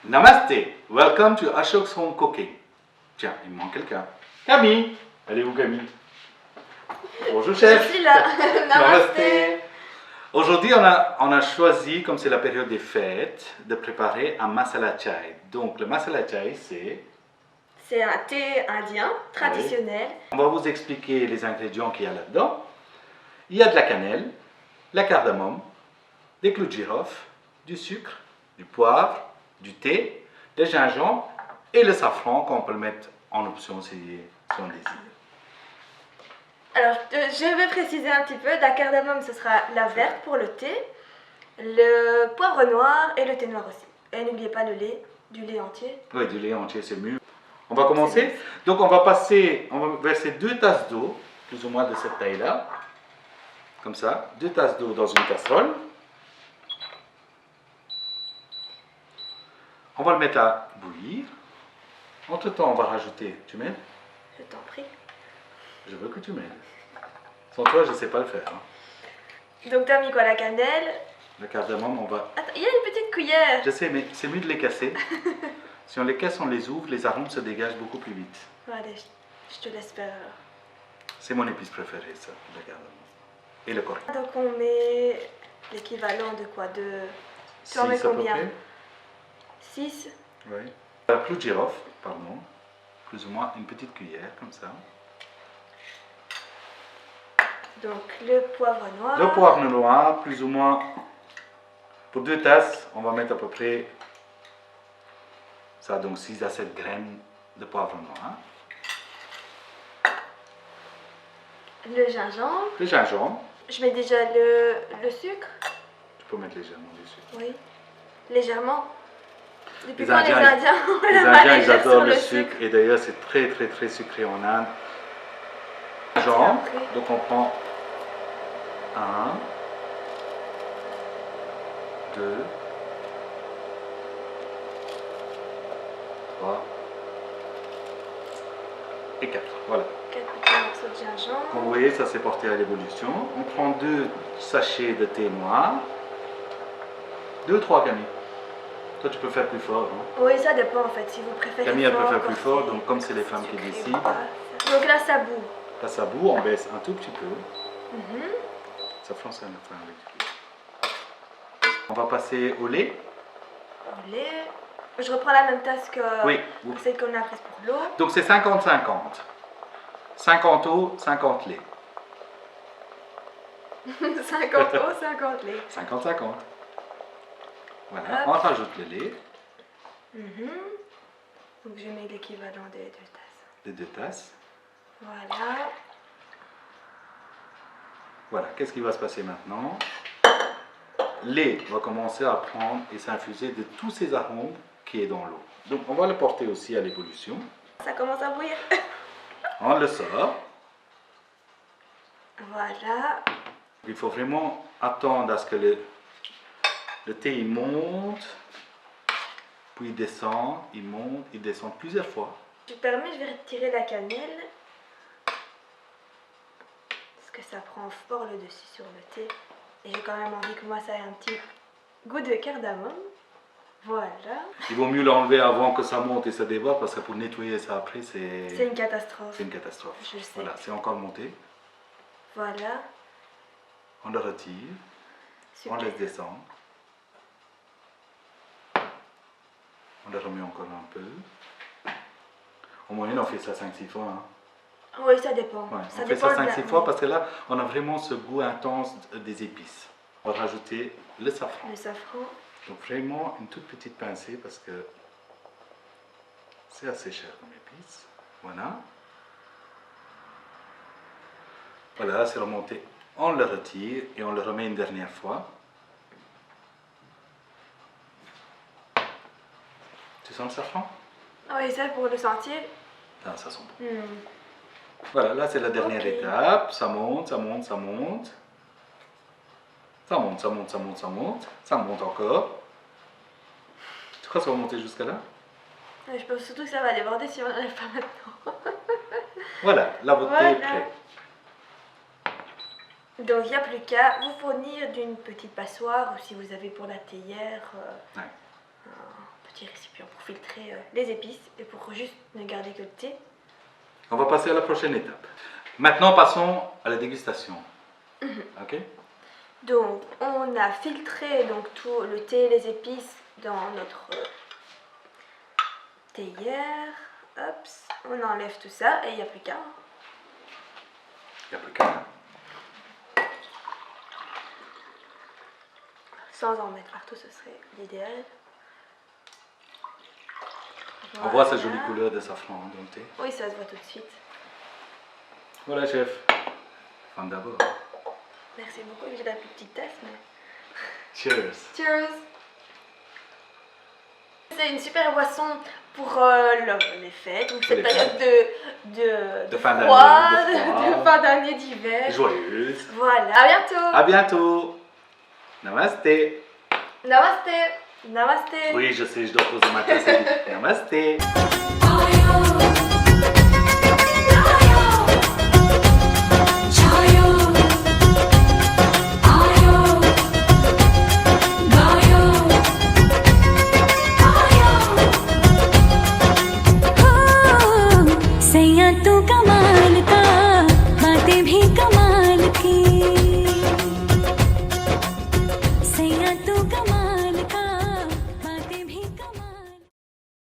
Namaste, welcome to Ashok's Home Cooking. Tiens, il me manque quelqu'un. Camille, elle est où Camille? Bonjour chef. Je suis là. Namaste. Aujourd'hui, on a choisi, comme c'est la période des fêtes, de préparer un masala chai. Donc, le masala chai, c'est un thé indien traditionnel. On va vous expliquer les ingrédients qu'il y a là-dedans. Il y a de la cannelle, la cardamome, des clous de girofle, du sucre, du poivre, du thé, du gingembre et le safran qu'on peut le mettre en option si on désire. Alors, je vais préciser un petit peu. La cardamome, ce sera la verte pour le thé, le poivre noir et le thé noir aussi. Et n'oubliez pas le lait, du lait entier. Oui, du lait entier, c'est mieux. On va commencer. Donc, on va verser 2 tasses d'eau, plus ou moins de cette taille-là. Comme ça, 2 tasses d'eau dans une casserole. On va le mettre à bouillir. Entre temps, on va rajouter. Tu m'aides? Je t'en prie. Je veux que tu m'aides. Sans toi, je ne sais pas le faire. Hein. Donc, tu as mis quoi? La cannelle? La cardamome, on va... Attends, il y a une petite cuillère. Je sais, mais c'est mieux de les casser. Si on les casse, on les ouvre, les arômes se dégagent beaucoup plus vite. Allez, je te laisse faire. C'est mon épice préférée, ça, la cardamome. Et le coriandre. Donc, on met l'équivalent de quoi? Tu en mets combien? 6. Oui. La clou de girofle, pardon. Plus ou moins une petite cuillère, comme ça. Donc, le poivre noir. Le poivre noir, plus ou moins... Pour 2 tasses, on va mettre à peu près... Ça, donc 6 à 7 graines de poivre noir. Le gingembre. Le gingembre. Je mets déjà le sucre. Tu peux mettre légèrement du sucre. Oui, légèrement. Depuis Les quand Indiens, les Indiens ont les la Indiens, main ils légère adorent sur le sucre. Et d'ailleurs, c'est très, très, très sucré en Inde. Gingembre. Donc, on prend 1, 2, 3 et 4. Voilà. 4 petits morceaux de gingembre. Comme vous voyez, ça s'est porté à l'évolution. On prend 2 sachets de thé noir. 2, 3 Camille. Toi, tu peux faire plus fort. Hein? Oui, ça dépend en fait. Si vous préférez Camille, elle peut faire plus corsé, fort. Donc, comme c'est les femmes qui décident. Donc là, ça bout. Là, ça bout. On baisse un tout petit peu. Mhm. Ça fronce un peu avec. On va passer au lait. Au lait. Je reprends la même tasse que Oui. celle qu'on a prise pour l'eau. Donc, c'est 50-50. 50 eau, 50 lait. 50 eau, 50 lait. 50-50. Voilà, Hop. on rajoute le lait. Mhm. Donc je mets l'équivalent des 2 tasses. Les 2 tasses. Voilà. Voilà, qu'est-ce qui va se passer maintenant? Lait va commencer à prendre et s'infuser de tous ces arômes qui est dans l'eau. Donc on va le porter aussi à l'ébullition. Ça commence à bouillir. On le sort. Voilà. Il faut vraiment attendre à ce que le thé il monte, puis il descend, il monte, il descend plusieurs fois. Je te permets, je vais retirer la cannelle. Parce que ça prend fort le dessus sur le thé. Et j'ai quand même envie que moi ça ait un petit goût de cardamome. Voilà. Il vaut mieux l'enlever avant que ça monte et ça déborde parce que pour nettoyer ça après C'est une catastrophe. c'est une catastrophe. Je le sais. Voilà, c'est encore monté. Voilà. On le retire, Super. on laisse descendre. On le remet encore un peu. En moyenne, on fait ça 5-6 fois. Hein. Oui, ça dépend. Ouais, Ça on fait dépend ça de 5-6 fois parce que là, on a vraiment ce goût intense des épices. On va rajouter le safran. Le safran. Donc vraiment une toute petite pincée parce que c'est assez cher comme épice. Voilà. Voilà, c'est remonté. On le retire et on le remet une dernière fois. Tu sens le safran? Oui, ça pour le sentir. Ah, ça sent bon. Hmm. Voilà, là c'est la dernière étape. Ça monte, ça monte, ça monte. Ça monte, ça monte, ça monte, ça monte. Ça monte encore. Tu crois que ça va monter jusqu'à là? Je pense surtout que ça va déborder si on n'enlève pas maintenant. Voilà, là votre thé est prêt. Donc il n'y a plus qu'à vous fournir d'une petite passoire ou si vous avez pour la théière un petit récipient pour filtrer les épices et pour juste ne garder que le thé. On va passer à la prochaine étape. Maintenant, passons à la dégustation. Ok? Donc, on a filtré donc, tout le thé, les épices dans notre théière. Hop, on enlève tout ça et il n'y a plus qu'à. Il n'y a plus qu'à. Sans en mettre partout, ce serait l'idéal. On voit cette jolie couleur de safran dans le thé. Oui, ça se voit tout de suite. Voilà, chef. Femme d'abord. Merci beaucoup. J'ai la plus petite tasse, mais... Cheers. Cheers! C'est une super boisson pour les fêtes, donc cette Les période de fin froid, d'année, de fin d'année, d'hiver. Joyeuse. Voilà, à bientôt! À bientôt. Namasté. Namasté! Namasté! Oui, je sais, je dois poser ma tasse. Namasté. Oh,